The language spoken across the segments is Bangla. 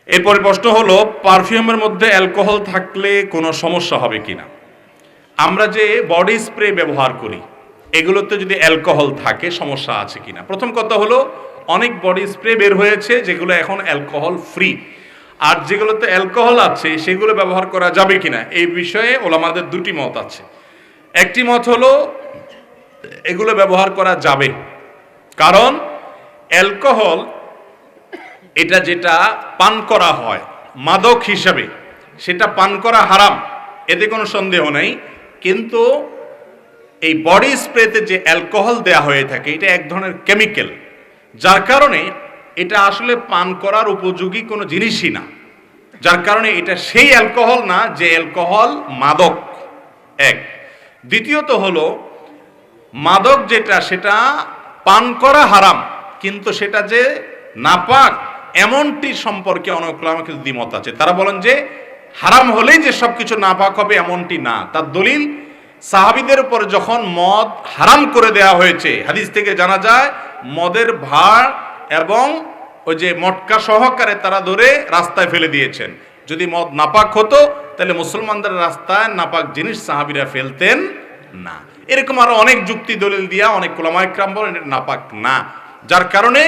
এরপরে প্রশ্ন হলো, পারফিউমের মধ্যে অ্যালকোহল থাকলে কোনো সমস্যা হবে কিনা। আমরা যে বডি স্প্রে ব্যবহার করি এগুলোতে যদি অ্যালকোহল থাকে সমস্যা আছে কিনা। প্রথম কথা হলো, অনেক বডি স্প্রে বের হয়েছে যেগুলো এখন অ্যালকোহল ফ্রি, আর যেগুলোতে অ্যালকোহল আছে সেগুলো ব্যবহার করা যাবে কিনা এই বিষয়ে ওলামাদের দুটি মত আছে। একটি মত হলো এগুলো ব্যবহার করা যাবে, কারণ অ্যালকোহল এটা যেটা পান করা হয় মাদক হিসাবে, সেটা পান করা হারাম, এতে কোনো সন্দেহ নেই। কিন্তু এই বডি স্প্রেতে যে অ্যালকোহল দেয়া হয়ে থাকে এটা এক ধরনের কেমিক্যাল, যার কারণে এটা আসলে পান করার উপযোগী কোনো জিনিসই না। যার কারণে এটা সেই অ্যালকোহল না যে অ্যালকোহল মাদক। এক। দ্বিতীয়ত হলো, মাদক যেটা সেটা পান করা হারাম, কিন্তু সেটা যে নাপাক এমনটি সম্পর্কে অনেক উলামার দ্বিমত আছে। তারা বলেন যে হারাম হলেই যে সবকিছু নাপাক হবে এমনটি না। তার দলিল, সাহাবীদের উপর যখন মদ হারাম করে দেয়া হয়েছে হাদিস থেকে জানা যায় মদের ভাঁড় এবং ওই যে মটকা সহকারে তারা ধরে রাস্তায় ফেলে দিয়েছেন। যদি মদ নাপাক হতো তাহলে মুসলমানদের রাস্তায় নাপাক জিনিস সাহাবীরা ফেলতেন না। এরকম আরো অনেক যুক্তি দলিল দিয়া অনেক উলামা ইকরাম বলেন এটা নাপাক না। যার কারণে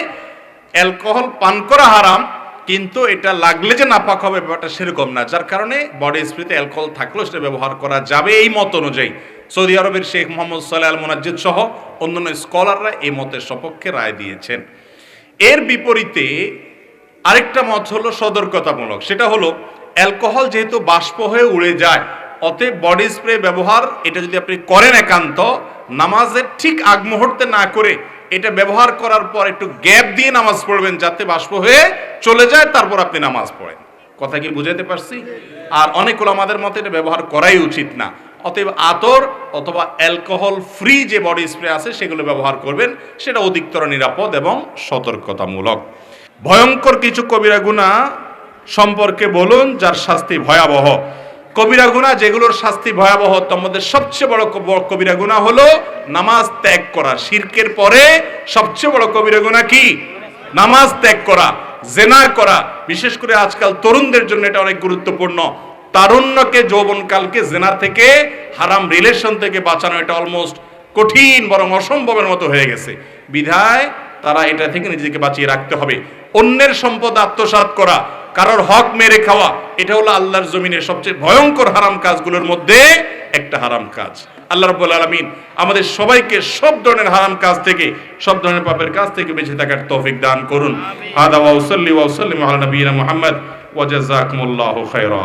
অ্যালকোহল পান করা হারাম, কিন্তু এটা লাগলে যে নাপাক হবে ব্যাপারটা সেরকম না। যার কারণে বডি স্প্রেতে অ্যালকোহল থাকলেও সেটা ব্যবহার করা যাবে এই মত অনুযায়ী। সৌদি আরবের শেখ মোহাম্মদ সালেহ আল মুনাজ্জিদ সহ অন্যান্য স্কলাররা এই মতের সপক্ষে রায় দিয়েছেন। এর বিপরীতে আরেকটা মত হলো সতর্কতামূলক, সেটা হলো অ্যালকোহল যেহেতু বাষ্প হয়ে উড়ে যায়, অতএব বডি স্প্রে ব্যবহার এটা যদি আপনি করেন একান্ত নামাজের ঠিক আগ মুহূর্তে না করে এটা ব্যবহার করার পর একটু গ্যাপ দিয়ে নামাজ পড়বেন যাতে বাষ্প হয়ে চলে যায়, তারপর আপনি নামাজ পড়েন। কথা কি বুঝাতে পারছি? আর অনেক ওলামাদের মতে এটা ব্যবহার করাই উচিত না। অতএব আতর অথবা অ্যালকোহল ফ্রি যে বডি স্প্রে আছে সেগুলো ব্যবহার করবেন, সেটা অধিকতর নিরাপদ এবং সতর্কতামূলক। ভয়ঙ্কর কিছু কবিরা গুনাহ সম্পর্কে বলুন যার শাস্তি ভয়াবহ। কবিরা গুনাহ যেগুলোর শাস্তি ভয়াবহ তার মধ্যে সবচেয়ে বড় কবিরা গুনাহ হলো নামাজ ত্যাগ করা। শিরকের পরে সবচেয়ে বড় কবিরা গুনাহ কি? নামাজ ত্যাগ করা। জেনা করা, বিশেষ করে আজকাল তরুণদের জন্য এটা অনেক গুরুত্বপূর্ণ। তারুণ্যকে, যৌবনকালকে জেনা থেকে, হারাম রিলেশন থেকে বাঁচানো এটা অলমোস্ট কঠিন, বরং অসম্ভবের মতো হয়ে গেছে। বিধায় তারা এটা থেকে নিজেকে বাঁচিয়ে রাখতে হবে। অন্যের সম্পদ আত্মসাৎ করা, কারোর হক মেরে খাওয়া, এটা হলো আল্লাহর জমিনের সবচেয়ে ভয়ঙ্কর হারাম কাজগুলোর মধ্যে একটা হারাম কাজ। আল্লাহ রাব্বুল আলামিন আমাদের সবাইকে সব ধরনের হারাম কাজ থেকে, সব ধরনের পাপের কাজ থেকে বেঁচে থাকার তৌফিক দান করুন। হাদা ওয়া সাল্লি ওয়া সাল্লিম আলা নবিয়িনা মুহাম্মদ ওয়া জাযাকুমুল্লাহু খায়রা।